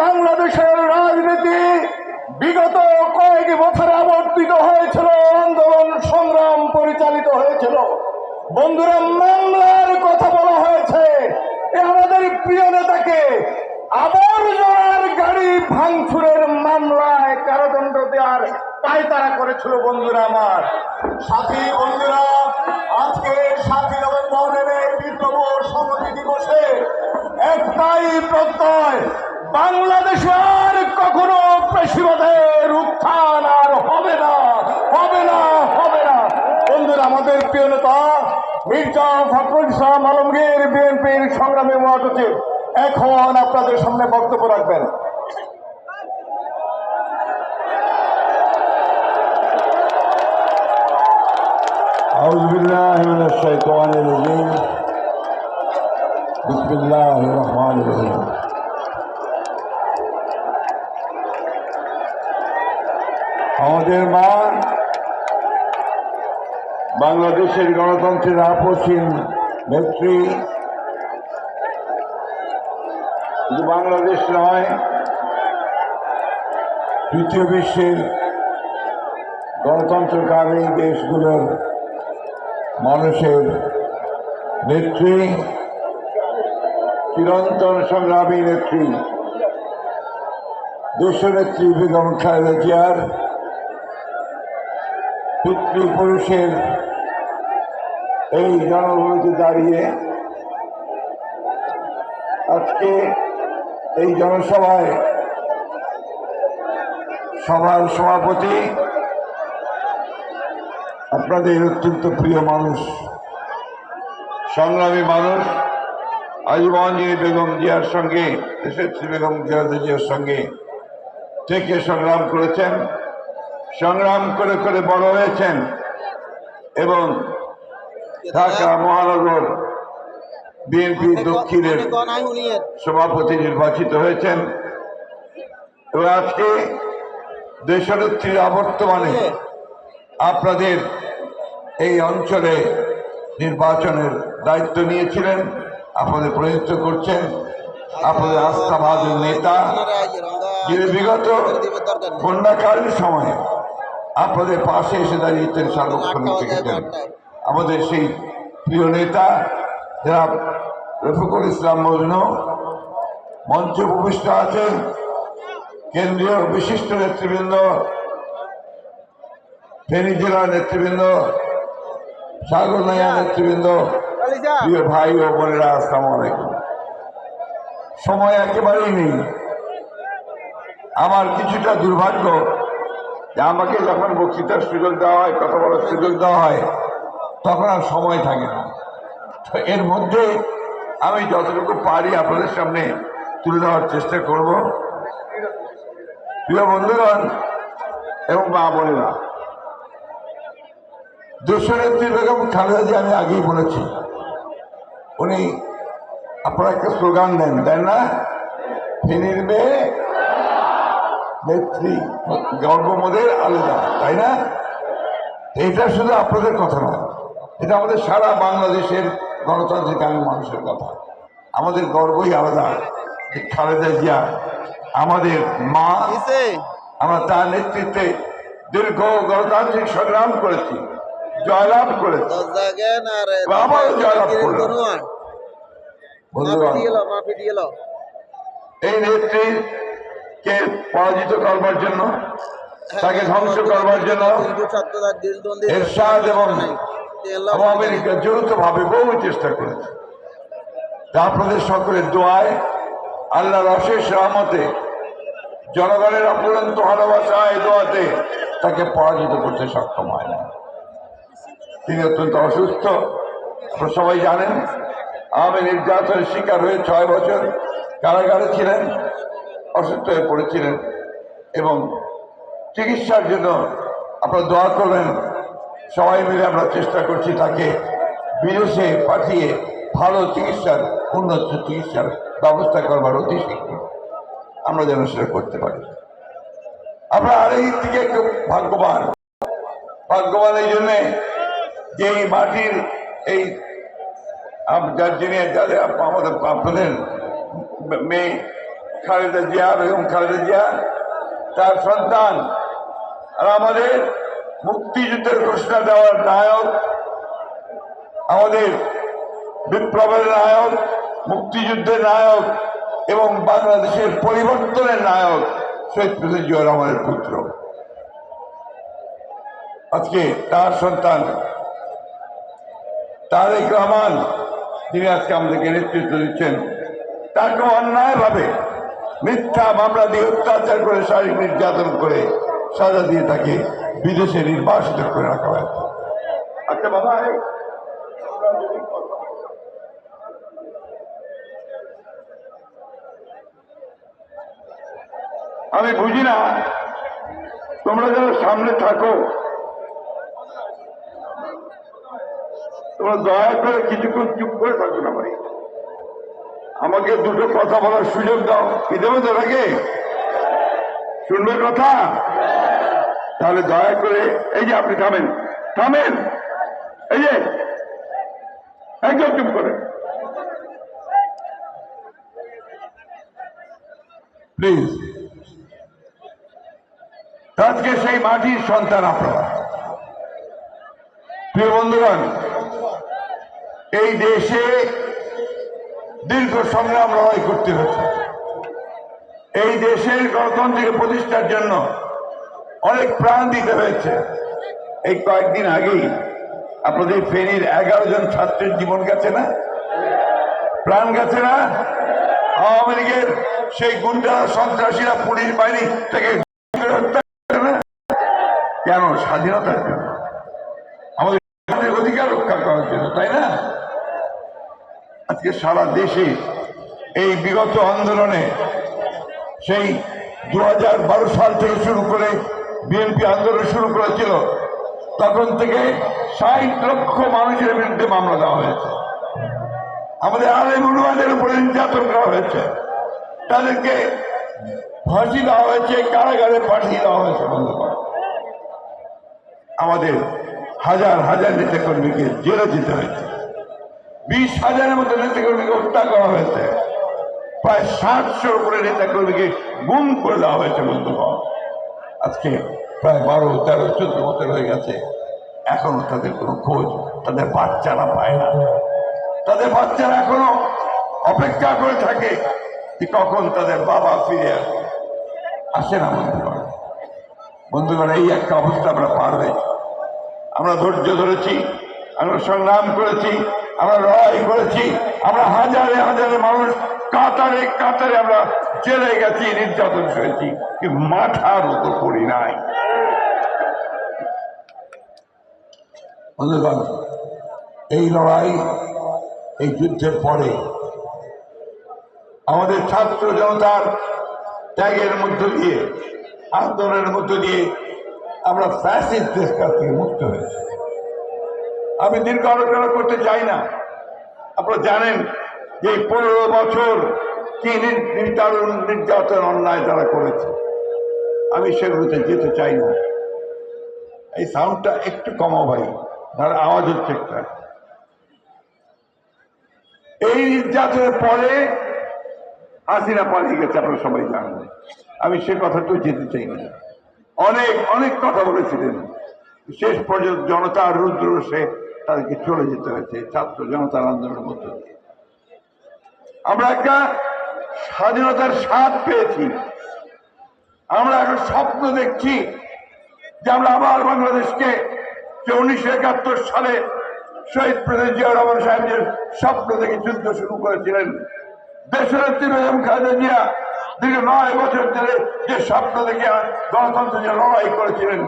বাংলাদেশের রাজনীতি বিগত কয়েক বছরে আবর্তিত হয়েছিল, আন্দোলন সংগ্রাম পরিচালিত হয়েছিল। বন্ধুরা, মামলার কথা বলা হয়েছে। আমাদের প্রিয় নেতাকে আবর্জনার গাড়ি ভাঙচুরের মামলায় কারাদণ্ড দেওয়ার পায়তারা করেছিল। বন্ধুরা আমার, সাথী বন্ধুরা, আজকে 7 নভেম্বরের এই বিপ্লব সংহতি দিবসে একটাই প্রত্যয়, বাংলাদেশে আর কখনো পেশিবাদের উত্থান আর হবে না, হবে না, হবে না। বন্ধুরা, আমাদের প্রিয় নেতা মির্জা ফখরুল ইসলাম আলমগীর বিএনপির সংগ্রামী মহাসচিব এখন আপনাদের সামনে বক্তব্য রাখবেন। أعوذ بالله من الشيطان الرجيم بسم الله الرحمن الرحيم আমাদের মা বাংলাদেশের গণতন্ত্রের আপসীন নেত্রী, শুধু বাংলাদেশ নয়, তৃতীয় বিশ্বের গণতন্ত্রকামী দেশগুলোর মানুষের নেত্রী, চিরন্তন সংগ্রামী নেত্রী, দেশনেত্রী বেগম খালেদা জিয়ার পিতৃপুরুষের এই জনভূমিতে দাঁড়িয়ে আজকে এই জনসভায় সভার সভাপতি আপনাদের অত্যন্ত প্রিয় মানুষ, সংগ্রামী মানুষ, আজীবন যিনি বেগম জিয়ার সঙ্গে, দেশনেত্রী বেগম খালেদা জিয়ার সঙ্গে থেকে সংগ্রাম করেছেন, সংগ্রাম করে করে বড় হয়েছেন এবং ঢাকা মহানগর বিএনপি দক্ষিণের সভাপতি নির্বাচিত হয়েছেন এবং আজকে দেশনেত্রীর বর্তমানে আপনাদের এই অঞ্চলে নির্বাচনের দায়িত্ব নিয়েছিলেন, আপনাদের প্রতিনিধিত্ব করছেন, আপনাদের আস্থাভাজন নেতা, যিনি বিগত বন্যাকালীন সময়ে আপনাদের পাশে এসে দাঁড়িয়েছেন, সার্বক্ষণিক থেকেছেন, আমাদের সেই প্রিয় নেতা জনাব রফিকুল ইসলাম মজনু মঞ্চে উপবিষ্ট আছেন, কেন্দ্রীয় বিশিষ্ট নেতৃবৃন্দ, ফেনী জেলার নেতৃবৃন্দ, সাগরনাইয়া নেতৃবৃন্দ, প্রিয় ভাই ও বোনেরা, আসসালামু আলাইকুম। সময় একেবারেই নেই। আমার কিছুটা দুর্ভাগ্য যে আমাকে যখন বক্তৃতার সুযোগ দেওয়া হয়, কথা বলার সুযোগ দেওয়া হয়, তখন আর সময় থাকে না। তো এর মধ্যে আমি যতটুকু পারি আপনাদের সামনে তুলে দেওয়ার চেষ্টা করব। প্রিয় বন্ধুগণ এবং মা বোনেরা, দেশনেত্রী বেগম খালেদা জিয়া, আমি আগেই বলেছি, উনি আপনারা একটা স্লোগান দেন না, ফেনীর মেয়ে নেত্রী, গর্বমোদের আলাদা, তাই না? এটা শুধু আপনাদের কথা নয়, এটা আমাদের সারা বাংলাদেশের গণতান্ত্রিক মানুষের কথা। আমাদের গর্বই আলাদা যে খালেদা জিয়া আমাদের মা, আমরা তার নেতৃত্বে দীর্ঘ গণতান্ত্রিক সংগ্রাম করেছি, জয়লাভ করেছি, আবারও জয়লাভ করলাম। এই নেত্রীকে পরাজিত করবার জন্য, তাকে ধ্বংস করবার জন্য এরশাদ এবং আমেরিকা যৌথভাবে বহু চেষ্টা করেছে। তা আপনাদের সকলের দোয়ায়, আল্লাহর অশেষ রহমতে, জনগণের অপুরন্ত ভালোবাসায়, দোয়াতে তাকে পরাজিত করতে সক্ষম হয় না। তিনি অত্যন্ত অসুস্থ, আপনারা সবাই জানেন। আওয়ামী নির্যাতনের শিকার হয়ে 6 বছর কারাগারে ছিলেন, অসুস্থ হয়ে পড়েছিলেন এবং চিকিৎসার জন্য আপনারা দোয়া করবেন। সবাই মিলে আমরা চেষ্টা করছি তাকে বিদেশে পাঠিয়ে ভালো চিকিৎসার, উন্নত চিকিৎসার ব্যবস্থা করবার অতি শীঘ্র আমরা যেন সেটা করতে পারি। আমরা আরেক দিকে একটু ভাগ্যবান এই জন্যে যে এই মাটির এই যার যিনি যাদের আমাদের আপনাদের মেয়ে খালেদা জিয়া, বেগম খালেদা জিয়া, তার সন্তান, আর আমাদের মুক্তিযুদ্ধের ঘোষণা দেওয়ার নায়ক, আমাদের বিপ্লবের নায়ক, মুক্তিযুদ্ধের নায়ক এবং বাংলাদেশের পরিবর্তনের নায়ক শহীদ প্রেসিডেন্ট জিয়া রহমানের পুত্র। আজকে তার সন্তান তারেক রহমান, তিনি আজকে আমাদেরকে নেতৃত্ব দিচ্ছেন, তাকে অন্যায়ভাবে মিথ্যা মামলা দিয়ে অত্যাচার করে, শারীরিক নির্যাতন করে সাজা দিয়ে তাকে বিদেশে নির্বাসিত করে রাখা হয়েছে। আচ্ছা বাবা, আমি বুঝি না তোমরা যারা সামনে থাকো, তোমরা দয়া করে কিছুক্ষণ চুপ করে থাকো না ভাই, আমাকে দুটো কথা বলার সুযোগ দাও। কি দেবে তো নাকি শুনবে কথা? তাহলে দয়া করে, এই যে আপনি থামেন, থামেন, এই যে একদম চুপ করে প্লিজ। আজকে সেই মাটির সন্তান আপনারা, প্রিয় বন্ধুগণ, এই দেশে দীর্ঘ সংগ্রাম লড়াই করতে হয়েছে। এই দেশের গণতন্ত্রকে প্রতিষ্ঠার জন্য অনেক প্রাণ দিতে হয়েছে। এই কয়েকদিন আগেই আপনাদের ফেনীর 11 জন ছাত্রের জীবন গেছে না, প্রাণ গেছে না? আওয়ামী লীগের সেই গুন্ডা সন্ত্রাসীরা পুলিশ বাহিনী থেকে হত্যা করে না কেন? স্বাধীনতার জন্য, আমাদের অধিকার রক্ষা করার জন্য, তাই না? আজকে সারা দেশে এই বিগত আন্দোলনে, সেই 2012 সাল থেকে শুরু করে বিএনপি আন্দোলন শুরু করেছিল, তখন থেকে 60 লক্ষ মানুষের বিরুদ্ধে মামলা দেওয়া হয়েছে। আমাদের আলেম উলামাদের উপরে নির্যাতন করা হয়েছে, তাদেরকে ফাঁসি দেওয়া হয়েছে, কারাগারে পাঠিয়ে দেওয়া হয়েছে। বন্ধুগণ, আমাদের হাজার হাজার নেতাকর্মীকে জেলে যেতে হয়েছে, 20,000-এর মতো নেতাকর্মীকে হত্যা করা হয়েছে, প্রায় 700-র উপরে নেতাকর্মীকে গুম করে দেওয়া হয়েছে। বন্ধুগণ, আজকে প্রায় 12, 13, 14 বছর হয়ে গেছে, এখনো তাদের কোনো খোঁজ তাদের বাচ্চারা পায় না। তাদের বাচ্চারা এখনো অপেক্ষা করে থাকে যে কখন তাদের বাবা ফিরে আসে না। বন্ধুগণ, এই একটা অবস্থা আমরা পার হয়েছি। আমরা ধৈর্য ধরেছি, আমরা সংগ্রাম করেছি, আমরা লড়াই করেছি, আমরা হাজারে হাজারে মানুষ কাতারে কাতারে আমরা জেলে গেছি, নির্যাতন সয়েছি, কিন্তু মাথার মতো করি নাই। বন্ধুগণ, এই লড়াই, এই যুদ্ধের পরে আমাদের ছাত্র জনতার ত্যাগের মধ্য দিয়ে, আন্দোলনের মধ্য দিয়ে আমরা ফ্যাসিস্টদের কাছ থেকে মুক্ত হয়েছি। আমি দীর্ঘ আলোচনা করতে চাই না। আপনারা জানেন যে 15 বছর কি নির্যাতন অন্যায় তারা করেছে, আমি সেগুলোতে যেতে চাই না। এই সাউন্ডটা একটু কমাও ভাই, তার আওয়াজ হচ্ছে একটা। এই নির্যাতনের পরে হাসিনা পালিয়ে গেছে, আপনারা সবাই জানেন। আমি সে কথাতেও যেতে চাই না। অনেক অনেক কথা বলেছিলেন, শেষ পর্যন্ত জনতার রুদ্ররোষে তাদেরকে চলে যেতে হয়েছে ছাত্র জনতার আন্দোলনের মধ্য দিয়ে। আমরা একটা স্বাধীনতার স্বাদ পেয়েছি। আমরা এখন স্বপ্ন দেখছি যে আমরা আবার বাংলাদেশকে, যে 1971 সালে শহীদ প্রেসিডেন্ট জিয়া রহমান সাহেব যে স্বপ্ন থেকে যুদ্ধ শুরু করেছিলেন, দেশনেত্রী বেগম খালেদা জিয়া দীর্ঘ 9 বছর ধরে যে স্বপ্ন থেকে গণতন্ত্র যে লড়াই করেছিলেন,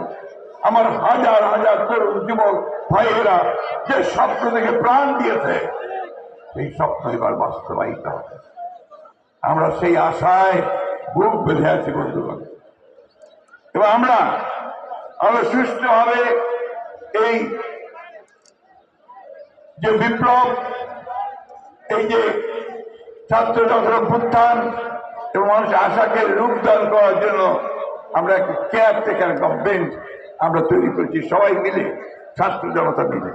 আমার হাজার হাজার তরুণ যুবক ভাইয়েরা যে স্বপ্ন থেকে প্রাণ দিয়েছে, সেই স্বপ্ন এবার বাস্তবায়িত হবে। আমরা সেই আশায় বুক বেঁধে আছি। বন্ধুগণ, এবং আমরা সুষ্ঠুভাবে এই যে বিপ্লব, এই যে ছাত্র জনতার অভ্যুত্থান এবং মানুষের আশাকে রূপদান করার জন্য আমরা একটা কেয়ারটেকার গভর্নমেন্ট আমরা তৈরি করেছি, সবাই মিলে, ছাত্র জনতা মিলে।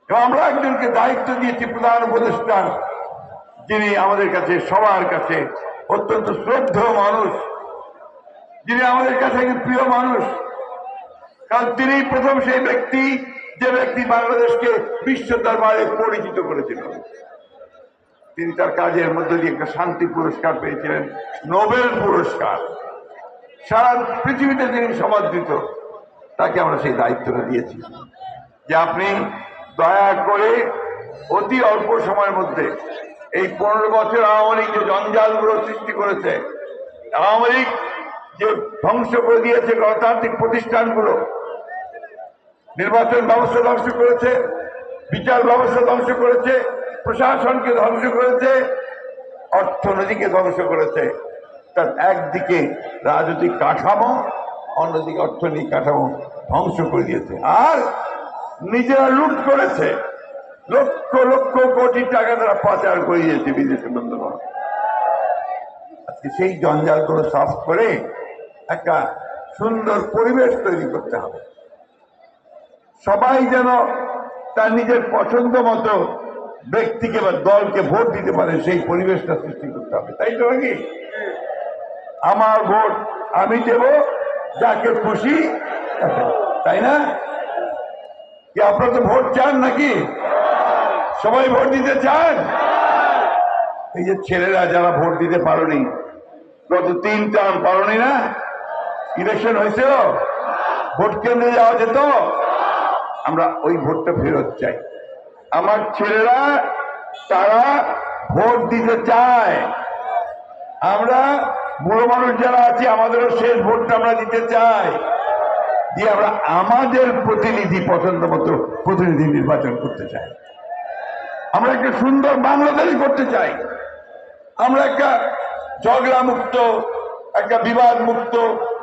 এবং আমরা একজনকে দায়িত্ব দিয়েছি, প্রধান উপদেষ্টা, যিনি আমাদের কাছে, সবার কাছে অত্যন্ত শ্রদ্ধেয় মানুষ, যিনি আমাদের কাছে একজন প্রিয় মানুষ। কারণ তিনি প্রথম সেই ব্যক্তি, যে ব্যক্তি বাংলাদেশকে বিশ্ব দরবারে পরিচিত করেছিল। তিনি তার কাজের মধ্যে দিয়ে একটা শান্তি পুরস্কার পেয়েছিলেন, নোবেল পুরস্কার। সারা পৃথিবীতে তিনি সমাদৃত। তাকে আমরা সেই দায়িত্বটা দিয়েছি যে আপনি দয়া করে অতি অল্প সময়ের মধ্যে এই 15 বছর আওয়ামী লীগ যে জঞ্জালগুলো সৃষ্টি করেছে, আওয়ামী লীগ যে ধ্বংস করে দিয়েছে গণতান্ত্রিক প্রতিষ্ঠানগুলো, নির্বাচন ব্যবস্থা ধ্বংস করেছে, বিচার ব্যবস্থা ধ্বংস করেছে, প্রশাসনকে ধ্বংস করেছে, অর্থনীতিকে ধ্বংস করেছে। তার একদিকে রাজনৈতিক কাঠামো, অন্যদিকে অর্থনৈতিক কাঠামো ধ্বংস করে দিয়েছে। আর নিজেরা লুট করেছে, লক্ষ লক্ষ কোটি টাকা তারা পাচার করে দিয়েছে বিদেশে। বন্ধুগণ, আজকে সেই জঞ্জালগুলো সাফ করে একটা সুন্দর পরিবেশ তৈরি করতে হবে। সবাই যেন তার নিজের পছন্দ মতো ব্যক্তিকে বা দলকে ভোট দিতে পারে, সেই পরিবেশটা সৃষ্টি করতে হবে। তাই তো নাকি? আমার ভোট আমি দেব যাকে খুশি, তাই না? কি আপনারা তো ভোট চান নাকি? সবাই ভোট দিতে চান? এই যে ছেলেরা যারা ভোট দিতে পারোনি, গত 3 টার্ম পারোনি না, ইলেকশন হয়েছিল, ভোট কেন্দ্রে যাওয়া যেত, আমরা ওই ভোটটা ফেরত চাই। আমার ছেলেরা তারা ভোট দিতে চায়। আমরা বুড়ো মানুষ যারা আছি, আমাদেরও শেষ ভোটটা আমরা দিতে চাই, দিয়ে আমরা আমাদের প্রতিনিধি পছন্দ মতো প্রতিনিধি নির্বাচন করতে চাই। আমরা একটা সুন্দর বাংলাদেশ করতে চাই। আমরা একটা ঝগড়া মুক্ত, একটা বিবাদ মুক্ত,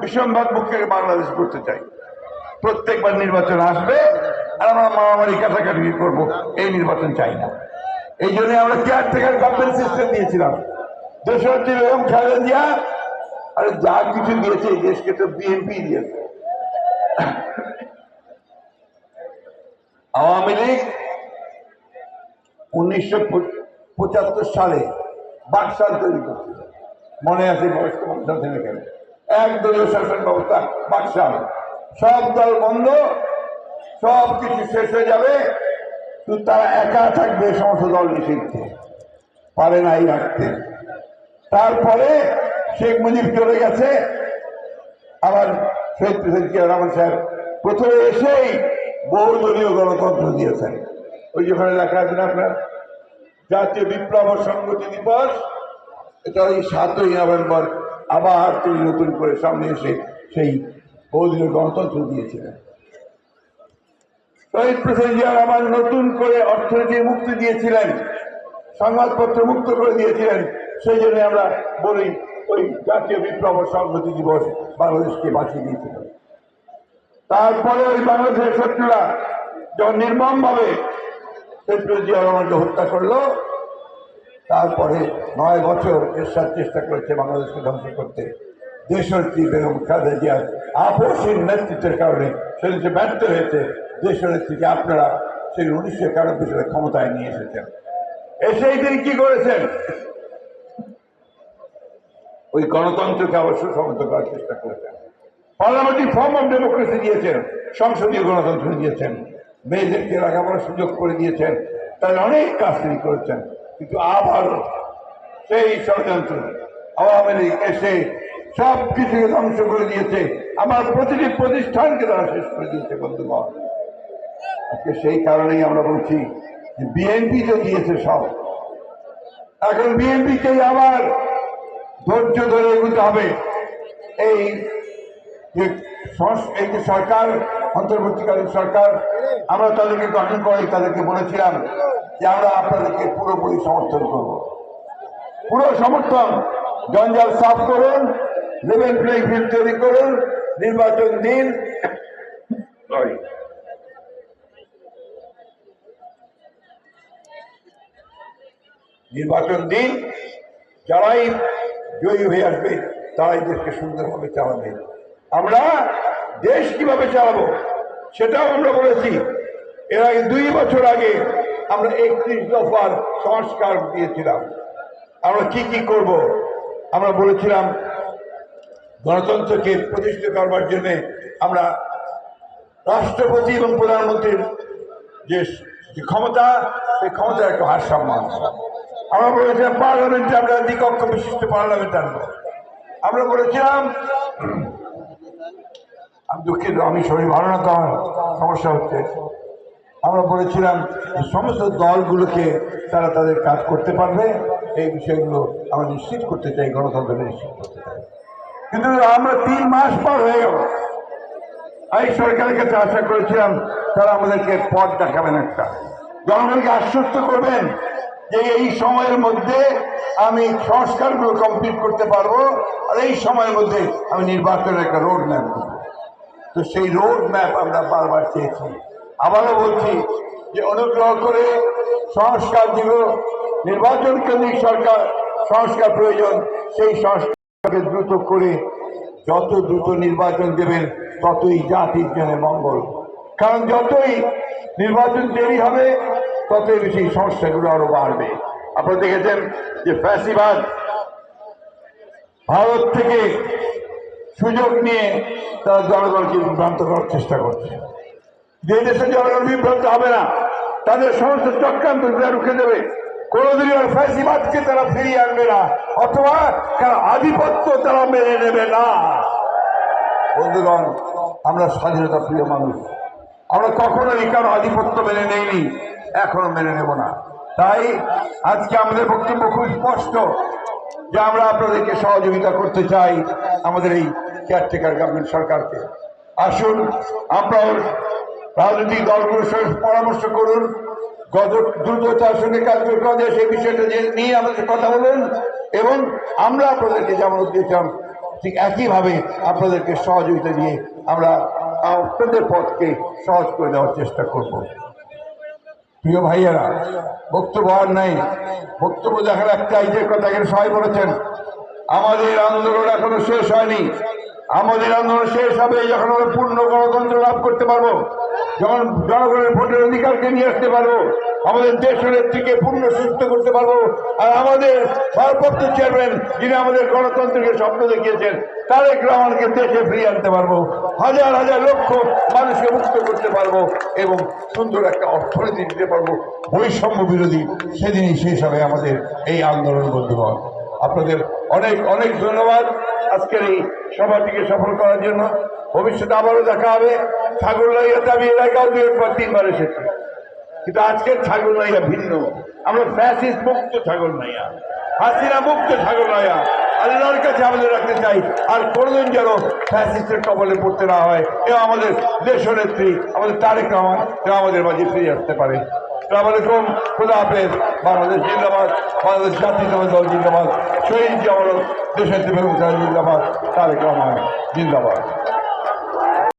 বিসম্বাদ মুক্ত বাংলাদেশ করতে চাই। প্রত্যেকবার নির্বাচন আসবে আর আমরা মারামারি কাটাকাটি করবো, এই নির্বাচন চাই না। এই জন্য আমরা কেয়ারটেকার গভর্নমেন্ট সিস্টেম দিয়েছিলাম। দেশনেত্রী বেগম খালেদা জিয়া আর যা কিছু দিয়েছে এই দেশকে তো বিএনপি দিয়েছে। আওয়ামী লীগ 1975 সালে বাকশাল তৈরি করছিল, মনে আছে? বয়স্ক মানুষ আছেন এখানে? একদলীয় শাসন ব্যবস্থা, বাকশাল। সব দল বন্ধ, সব কিছু শেষ হয়ে যাবে, কিন্তু তারা একা থাকবে, সমস্ত দল নিষিদ্ধে পারে নাই রাখতে। তারপরে শেখ মুজিব চলে গেছে, আবার শহীদ প্রেসিডেন্ট জিয়াউর রহমান সাহেব প্রথমে এসেই বহুদলীয় গণতন্ত্র দিয়েছেন। ওই যেখানে লেখা আছে না আপনার, জাতীয় বিপ্লব ও সংহতি দিবস, এটা ওই 7ই নভেম্বর আবার তিনি নতুন করে সামনে এসে সেই বহুদলীয় গণতন্ত্র দিয়েছিলেন। শহীদ প্রেসিডেন্ট জিয়াউর রহমান নতুন করে অর্থনীতির মুক্তি দিয়েছিলেন, সংবাদপত্র মুক্ত করে দিয়েছিলেন। সেই জন্য আমরা বলি ওই জাতীয় বিপ্লব ও সংহতি দিবস বাংলাদেশকে বাঁচিয়ে দিয়েছিল। তারপরে ওই বাংলাদেশের শত্রুরা যখন নির্মমভাবে শহীদ প্রেসিডেন্ট জিয়াউর রহমানকে হত্যা করলো, তারপরে 9 বছর এরশাদ চেষ্টা করেছে বাংলাদেশকে ধ্বংস করতে। দেশনেত্রী বেগম খালেদা জিয়ার আপসহীন নেতৃত্বের কারণে সেদিকে ব্যর্থ হয়েছে। দেশনেত্রীকে আপনারা সেই 1991 সালে ক্ষমতায় নিয়ে এসেছেন। এসেই তিনি কি করেছেন? ওই গণতন্ত্রকে আবার সুসংহত করার চেষ্টা করেছেন। পার্লামেন্টারি ফর্ম অফ ডেমোক্রেসি দিয়েছেন, সংসদীয় গণতন্ত্র দিয়েছেন, মেয়েদেরকে লেখাপড়ার সুযোগ করে দিয়েছেন, তাদের অনেক কাজ তিনি করেছেন। কিন্তু আবার সেই ষড়যন্ত্র আওয়ামী লীগ এসে সব কিছুকে ধ্বংস করে দিয়েছে, আমার প্রতিটি প্রতিষ্ঠানকে তারা শেষ করে দিয়েছে। বন্ধুগণ, আজকে সেই কারণেই আমরা বলছি যে বিএনপি তো দিয়েছে সব, এখন বিএনপিকেই আবার ধৈর্য ধরে এগোতে হবে। এই যে সরকার, অন্তর্বর্তীকালীন সরকার, আমরা তাদেরকে গঠন করে তাদেরকে বলেছিলাম যে আমরা আপনাদেরকে পুরোপুরি সমর্থন করব, পুরো সমর্থন। জঞ্জাল সাফ করুন, লেভেল প্লেইং ফিল্ড তৈরি করুন, নির্বাচন দিন, যারাই জয়ী হয়ে আসবে তারাই দেশকে সুন্দরভাবে চালাবে। আমরা দেশ কিভাবে চালাবো সেটাও আমরা বলেছি। এর আগে 2 বছর আগে আমরা 31 দফার সংস্কার দিয়েছিলাম। আমরা কি কি করব আমরা বলেছিলাম গণতন্ত্রকে প্রতিষ্ঠিত করবার জন্য আমরা রাষ্ট্রপতি এবং প্রধানমন্ত্রীর যে ক্ষমতা, সেই ক্ষমতার একটা ভারসাম্য আনবো। আমরা বলেছিলাম পার্লামেন্টে আমরা দ্বিকক্ষ বিশিষ্ট পার্লামেন্ট আনবো। আমরা বলেছিলাম, আমি দুঃখিত, আমি শরীর ভালো না, তো আমার সমস্যা হচ্ছে। আমরা বলেছিলাম যে সমস্ত দলগুলোকে তারা তাদের কাজ করতে পারবে, এই বিষয়গুলো আমরা নিশ্চিত করতে চাই, গণতন্ত্র নিশ্চিত করতে চাই। কিন্তু আমরা 3 মাস পর হয়ে গেল, এই সরকারের কাছে আশা করেছিলাম তারা আমাদেরকে পথ দেখাবেন, একটা জনগণকে আশ্বস্ত করবেন যে এই সময়ের মধ্যে আমি সংস্কারগুলো কমপ্লিট করতে পারবো, আর এই সময়ের মধ্যে আমি নির্বাচনের একটা রোড ম্যাপ দেবো। তো সেই রোড ম্যাপ আমরা বারবার চেয়েছি। আবারও বলছি যে অনুগ্রহ করে সংস্কার যেগুলো নির্বাচন কেন্দ্রিক সরকার সংস্কার প্রয়োজন, সেই সংস্কারকে দ্রুত করে যত দ্রুত নির্বাচন দেবেন ততই জাতির জন্য মঙ্গল। কারণ যতই নির্বাচন দেরি হবে ততই বেশি সমস্যাগুলো আরো বাড়বে। আপনারা দেখেছেন যে ফ্যাসিবাদ ভারত থেকে সুযোগ নিয়ে তারা জনগণকে বিভ্রান্ত করার চেষ্টা করছে। যে দেশে জনগণ বিভ্রান্ত হবে না, তাদের সমস্ত চক্রান্ত রুখে দেবে। কোনোদিনই আর ফ্যাসিবাদকে তারা ফিরিয়ে আনবে না, অথবা তারা আধিপত্য তারা মেনে নেবে না। বন্ধুগণ, আমরা স্বাধীনতা প্রিয় মানুষ, আমরা কখনোই কারো আধিপত্য মেনে নেইনি, এখনো মেনে নেব না। তাই আজকে আমাদের বক্তব্য খুব স্পষ্ট যে আমরা আপনাদেরকে সহযোগিতা করতে চাই, আমাদের এই কেয়ারটেকার গভর্নমেন্ট সরকারকে। আসুন আপনার রাজনৈতিক দলগুলোর সঙ্গে পরামর্শ করুন, দ্রুততার সঙ্গে কাজ করা যায় সেই বিষয়টা নিয়ে আমাদের কথা বলুন, এবং আমরা আপনাদেরকে যেমন দিয়েছিলাম ঠিক একইভাবে আপনাদেরকে সহযোগিতা দিয়ে আমরা আপনাদের পথকে সহজ করে দেওয়ার চেষ্টা করব। প্রিয় ভাইয়েরা, বক্তব্য আর নাই, বক্তব্য দেখার একটাই, যে কথা এখানে সবাই বলেছেন, আমাদের আন্দোলন এখনো শেষ হয়নি। আমাদের আন্দোলন শেষ হবে যখন আমরা পূর্ণ গণতন্ত্র লাভ করতে পারবো, যখন জনগণের ভোটের অধিকারকে নিয়ে আসতে পারবো, আমাদের দেশের থেকে পূর্ণ সুস্থ করতে পারবো, আর আমাদের ভারপ্রাপ্ত চেয়ারম্যান যিনি আমাদের গণতন্ত্রকে স্বপ্ন দেখিয়েছেন তারেক রহমানকে দেশে ফিরিয়ে আনতে পারবো, হাজার হাজার লক্ষ মানুষকে মুক্ত করতে পারবো, এবং সুন্দর একটা অর্থনীতি দিতে পারবো বৈষম্য বিরোধী, সেদিনই শেষ হবে আমাদের এই আন্দোলন। বন্ধুগণ, আপনাদের অনেক অনেক ধন্যবাদ আজকের এই সভাটিকে সফল করার জন্য। ভবিষ্যতে আবারও দেখা হবে। ছাগলনাইয়াতে আমি এলাকাও 2-3বার এসেছি, কিন্তু আজকের ছাগলনাইয়া ভিন্ন। আমরা ফ্যাসিস্ট মুক্ত ছাগলনাইয়া, হাসিনা মুক্ত ছাগলনাইয়া আল্লাহর কাছে আমাদের রাখতে চাই, আর কোনোদিন যেন ফ্যাসিস্টের কবলে পড়তে না হয়, এবং আমাদের দেশনেত্রী আমাদের তারেক রহমান আমাদের মাঝে ফিরে আসতে পারে। আসসালামু আলাইকুম, খুদা হাফেজ। বাংলাদেশ জিন্দাবাদ, বাংলাদেশ জাতীয়তাবাদী দল জিন্দাবাদ, শহীদ জামানত দেশের জিন্দাবাদ, তারেক রহমান জিন্দাবাদ।